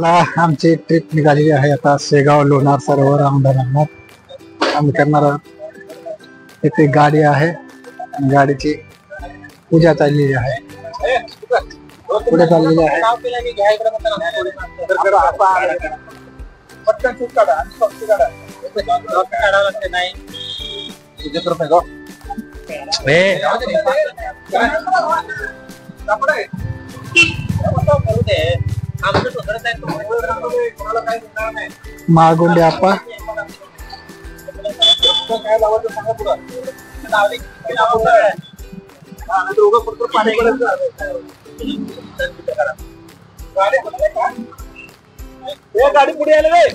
आमची ट्रिप निघालेली आहे आता शेगाव लोणार सरोवर रामधनगरात आम्ही करणार आहोत। इथे गाडी आहे, गाडीची पूजा चाललेली आहे, पुढे चाललेली आहे। माळगुंडे आप्पा गाडी पुढे आले रे,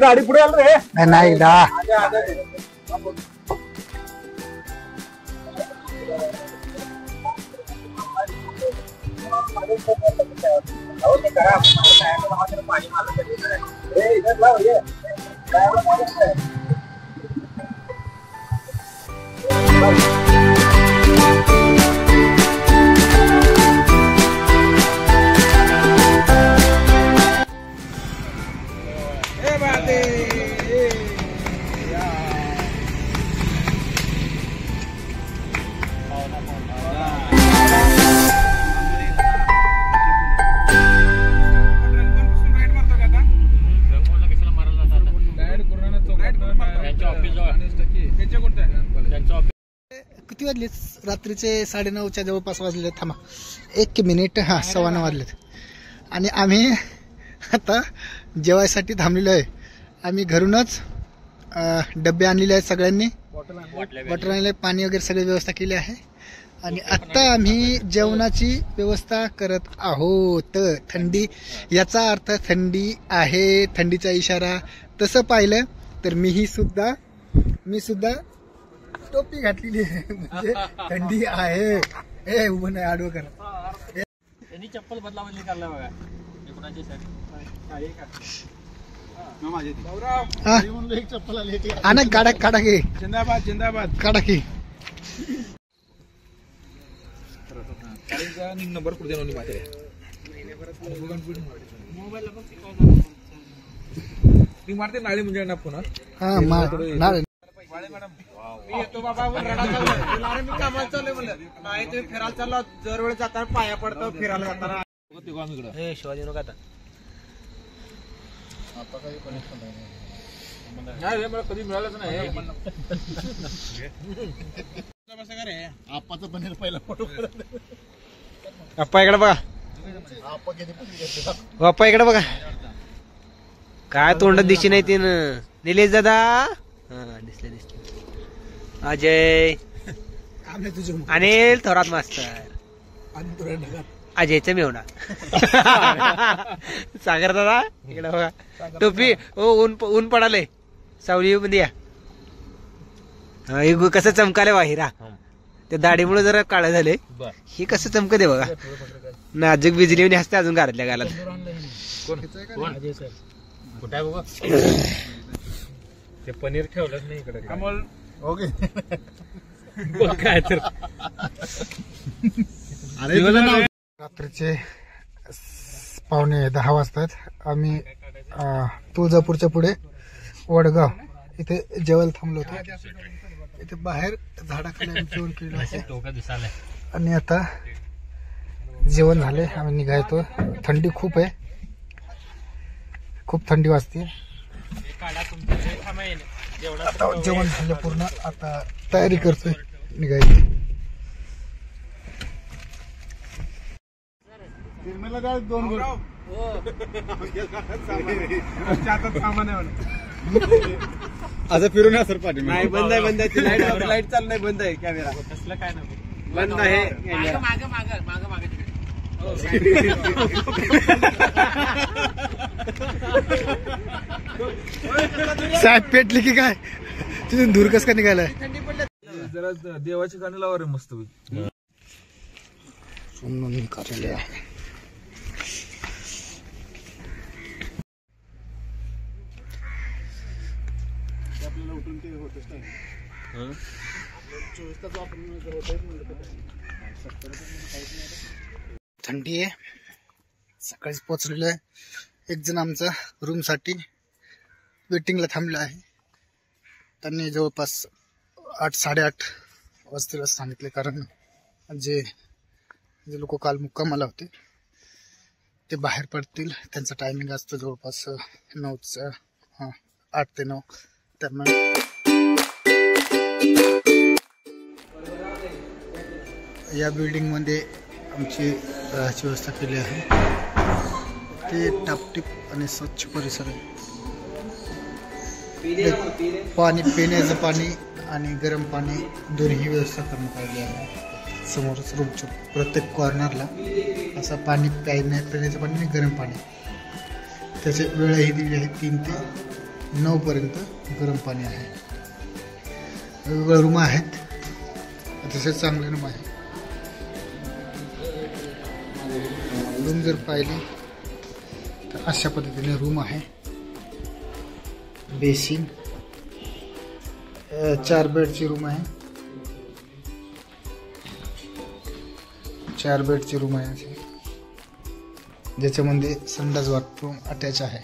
गाडी पुढे आलं रे। नाही दा किती वाजले? रात्रीचे 9:30च्या जवळपास वाजले। थांबा 1 मिनिट, हा 9:15 वाजलेत आणि आम्ही आता जेवायसाठी थांबलेलो आहे। आम्ही घरूनच डबे आणलेले आहेत, सगळ्यांनी बॉटल आणले, पाणी वगैरे सगळी व्यवस्था केली आहे आणि आता आम्ही जेवणाची व्यवस्था करत आहोत। थंडी, याचा अर्थ थंडी आहे, थंडीचा इशारा। तसं पाहिलं तर मी सुद्धा टोपी घातलेली आहे, म्हणजे थंडी आहे। ए उभं नाही, आडवं करा। त्यांनी चप्पल बदलावली करला बघा, कोणाची एक चप्पल आली आणि काढा घे। जिंदाबाद जिंदाबाद, काढा की नंबर कुठे मारते नाळे म्हणजे ना पुन्हा। हा नाळे मी येतो बाबा, मी कामाला चाललोय म्हणलं, नाही तुम्ही फिरायला चाललो, दरवेळेस जाताना पाया पडतो, फिरायला जाताना शिवाजी नका आता नाही मला कधी मिळालंच नाही। आप्पाचं पनीर पहिला फोटो आप्पा इकडे बघा, आप्पा इकडे बघा, काय तोंड दिशी नाही तीन। निलेश दादा, हा दिसले अजय, अनिल थोरात मास्तर, अजयचं मेवणा, सागर दादा इकडे बघा, टोपी ऊन पडाले, सावली मध्ये कसं चमकाले वाहिरा, त्या दाढीमुळे जरा काळ झाले, हे कसं चमकत आहे बघा, नाजूक बिजली हसते अजून घरातल्या गालात। कुठे आहे बघा, ते पनीर ठेवलंच नाही इकडे, कमल ओके काय तर। रात्रीचे 9:45 वाजतात। आम्ही तुळजापूरच्या पुढे वडगाव इथे जेवायला थांबलो होतो। इथे बाहेर झाडाखाली आम्ही जेवण केलं होतं आणि आता जेवण झाले, आम्ही निघायचो। थंडी खूप आहे, खूप थंडी वाजते। आता जेवण झालं पूर्ण, आता तयारी करतोय निघायची। असं फिरून सर पाठी नाही, बंद आहे लाईट चालू नाही, बंद आहे कॅमेरा, कसलं काय नाही बंद आहे। साहेब पेटली की काय, तिथून दूर कस का निघालाय? जरा देवाची गाणी लावा रे मस्त थंडी आहे, सकाळीच पोहोचलेलो आहे. एक जण आमचा रूम साठी वेटिंगला थांबला आहे. त्यांनी जवळपास 8-8:30 वाजतील सांगितले, कारण जे लोक काल मुक्कामाला होते ते बाहेर पडतील. त्यांचा टायमिंग असतो जवळपास 8 ते 9 दरम्यान. या बिल्डिंग मध्ये आमची राहायची व्यवस्था केली आहे. ते टापटीप आणि स्वच्छ परिसर आहे. पाणी, पिण्याचं पाणी आणि गरम पाणी दोन्ही व्यवस्था करण्यात आली आहे. समोरच रूमच्या प्रत्येक कॉर्नरला असं पाणी पिण्याचं पाणी आणि गरम पाणी. त्याची वेळही दिली आहे 3 ते 9 पर्यंत गरम पाणी आहे. वेगवेगळे रूम आहेत, अतिशय चांगले रूम आहे. रूम जर पाहिली तर अशा पद्धतीने रूम आहे. बेसिन, 4 बेडची रूम आहे. 4 बेडची रूम आहे अशी, ज्याच्यामध्ये संडास बाथरूम अटॅच आहे.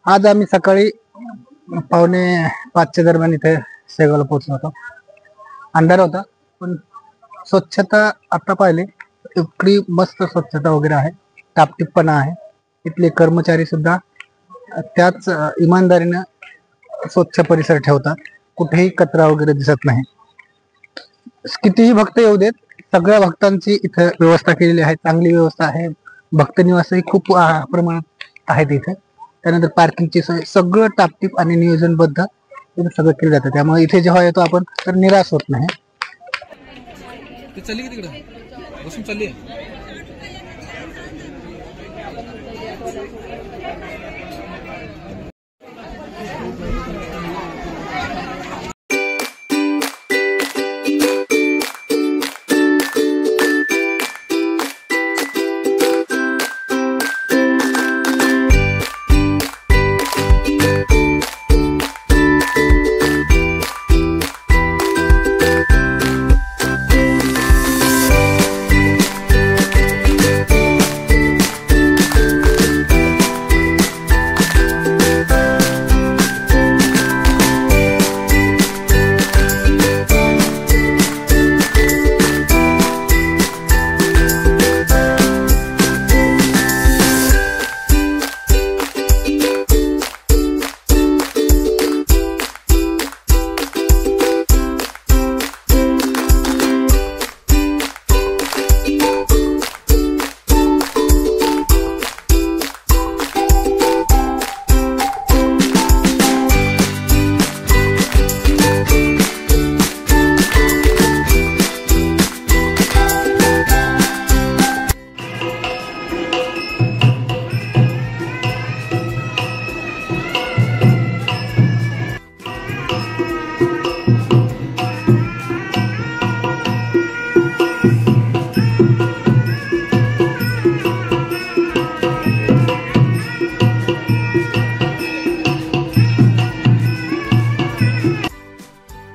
आज आम्ही सकाळी 4:45 दरम्यान इथे शेगावला पोहोचलो होतो. अंधार होता, पण स्वच्छता आता पाहिली इतकी मस्त स्वच्छता वगैरे आहे, टापटीपणा आहे. इथले कर्मचारी सुद्धा त्याच इमानदारीनं स्वच्छ परिसर ठेवतात. कुठेही कचरा वगैरे दिसत नाही. कितीही भक्त येऊ देत, सगळ्या भक्तांची इथे व्यवस्था केलेली आहे. चांगली व्यवस्था आहे. भक्त निवासही खूप प्रमाणात आहेत इथे. त्यानंतर पार्किंगची सोय, सगळं टापटीप आणि नियोजनबद्ध सगळं केलं जातं. त्यामुळे इथे जेव्हा येतो आपण तर निराश होत नाही. चालली तिकडे बसून चालली.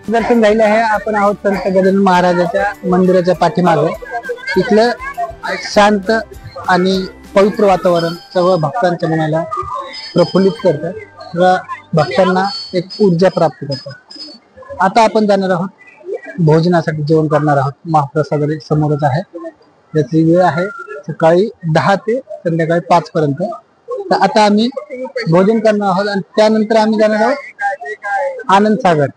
दर्शन झाले आहे. आपण आहोत संत गजानन महाराजाच्या मंदिराच्या पाठीमागे. इथलं शांत आणि पवित्र वातावरण सर्व भक्तांच्या मनाला प्रफुल्लित करतं व भक्तांना एक ऊर्जा प्राप्त करतं. आता आपण जाणार आहोत भोजनासाठी जेवण करणार आहोत. महाप्रसाद समोरच आहे. त्याची वेळ आहे सकाळी 10 ते संध्याकाळी 5 पर्यंत. तर आता आम्ही भोजन करणार आहोत आणि त्यानंतर आम्ही जाणार आहोत आनंद सागर.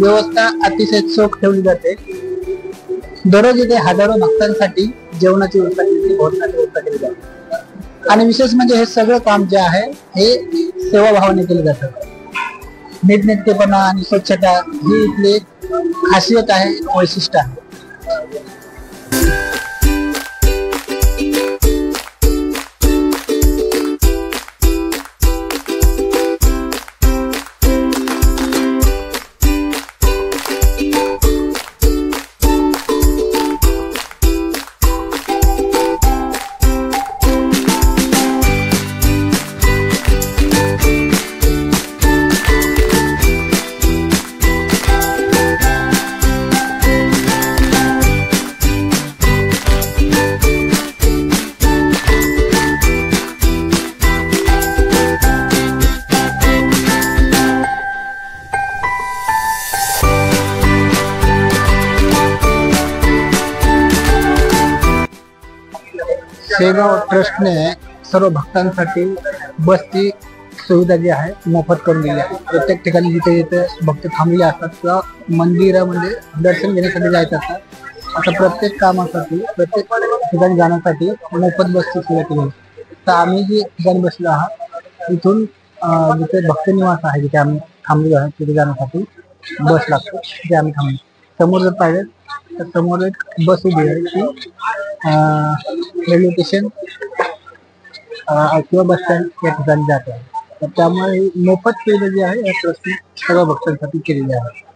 व्यवस्था अतिशय चोख ठेवली जाते. दररोज इथे हजारो भक्तांसाठी जेवणाची व्यवस्था केली, भोजनाची व्यवस्था केली जाते. आणि विशेष म्हणजे हे सगळं काम जे आहे हे सेवाभावाने केलं जातं. नीटनेटकेपणा आणि स्वच्छता ही इथली एक खासियत आहे, वैशिष्ट्य आहे. शेगाव ट्रस्टने सर्व भक्तांसाठी बसची सुविधा जी आहे मोफत करून दिली आहे. प्रत्येक ठिकाणी जिथे जिथे भक्त थांबले असतात किंवा मंदिरामध्ये दर्शन घेण्यासाठी जायचं असतात, आता प्रत्येक कामासाठी प्रत्येक ठिकाणी जाण्यासाठी मोफत बसची सुविधा केली आहे. तर आम्ही जी ठिकाणी बसलो आहात इथून जिथे भक्त निवास आहे जिथे आम्ही थांबलो आहे तिथे जाण्यासाठी बस लागतो. तिथे आम्ही थांबलो. समोर जर पाहिजे तर समोर एक बस उभी आहे की रेल्वे स्टेशन किंवा बस स्टँड या ठिकाणी जात आहे. तर त्यामुळे मोफत सुविधा जी आहे या ट्रस्टने सर्व भक्तांसाठी केलेली आहे.